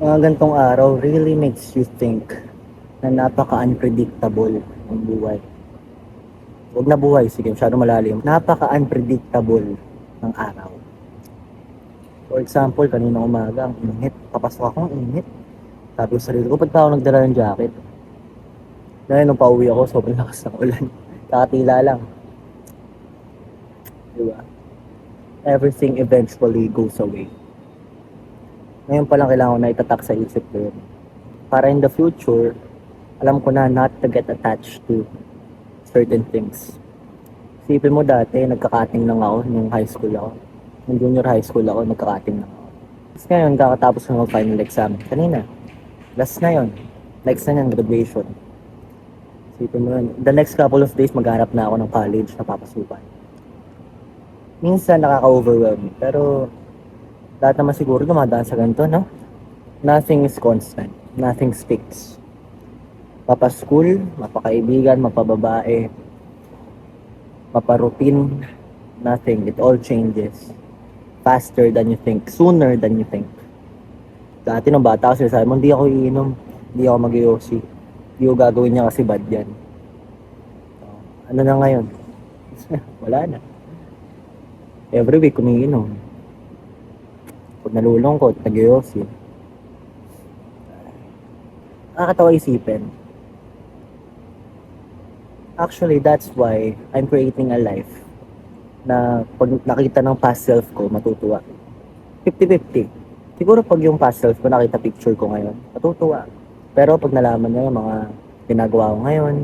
Mga gantong araw really makes you think na napaka-unpredictable ang buhay. Huwag na buhay, sige, masyado malalim. Napaka-unpredictable ng araw. For example, kanina umaga, ang init. Papasok ako, ang init. Sabi ko sa sarili ko, ba't pa ako nagdala ng jacket? Dahil nung pauwi ako, sobrang lakas ng ulan. Kakatila lang. Diba? Everything eventually goes away. Ngayon pa lang kailangan ko na itatak sa isip ko yun. Para in the future, alam ko na not to get attached to certain things. Isipin mo dati, nagkakating lang ako nung high school ako. Nung junior high school ako, nagkakating lang ako. Tapos ngayon, kakatapos ko ng final exam. Kanina, last na yon. Next na yan, graduation. Isipin mo yun. The next couple of days, maghanap na ako ng college na papasukan. Minsan nakaka-overwhelm. Pero, lahat naman siguro dumadaan sa ganito, no? Nothing is constant. Nothing sticks. Mapa-school, mapakaibigan, mapababae, mapa-routine, nothing. It all changes. Faster than you think. Sooner than you think. Dati nung bata ako, sinasabi mo, hindi ako iinom. Hindi ako mag-iossi. Hindi ko gagawin niya kasi bad yan. Ano na ngayon? Wala na. Every week kumiinom. Pag nalulungkot, nag-iossi. Nakakatawa isipin. Actually, that's why I'm creating a life na pag nakita ng past self ko, matutuwa. 50-50. Siguro pag yung past self ko nakita picture ko ngayon, matutuwa. Pero pag nalaman niya yung mga ginagawa ko ngayon,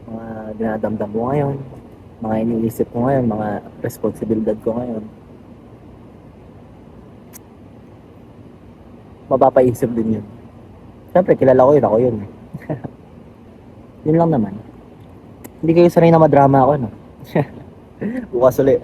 mga dinadamdam ko ngayon, mga iniisip ko ngayon, mga responsibilidad ko ngayon, mapapaisip din yun. Siyempre, kilala ko yun, ako yun. Yun lang naman. Hindi kayo sanay na madrama ako, no? Bukas ulit.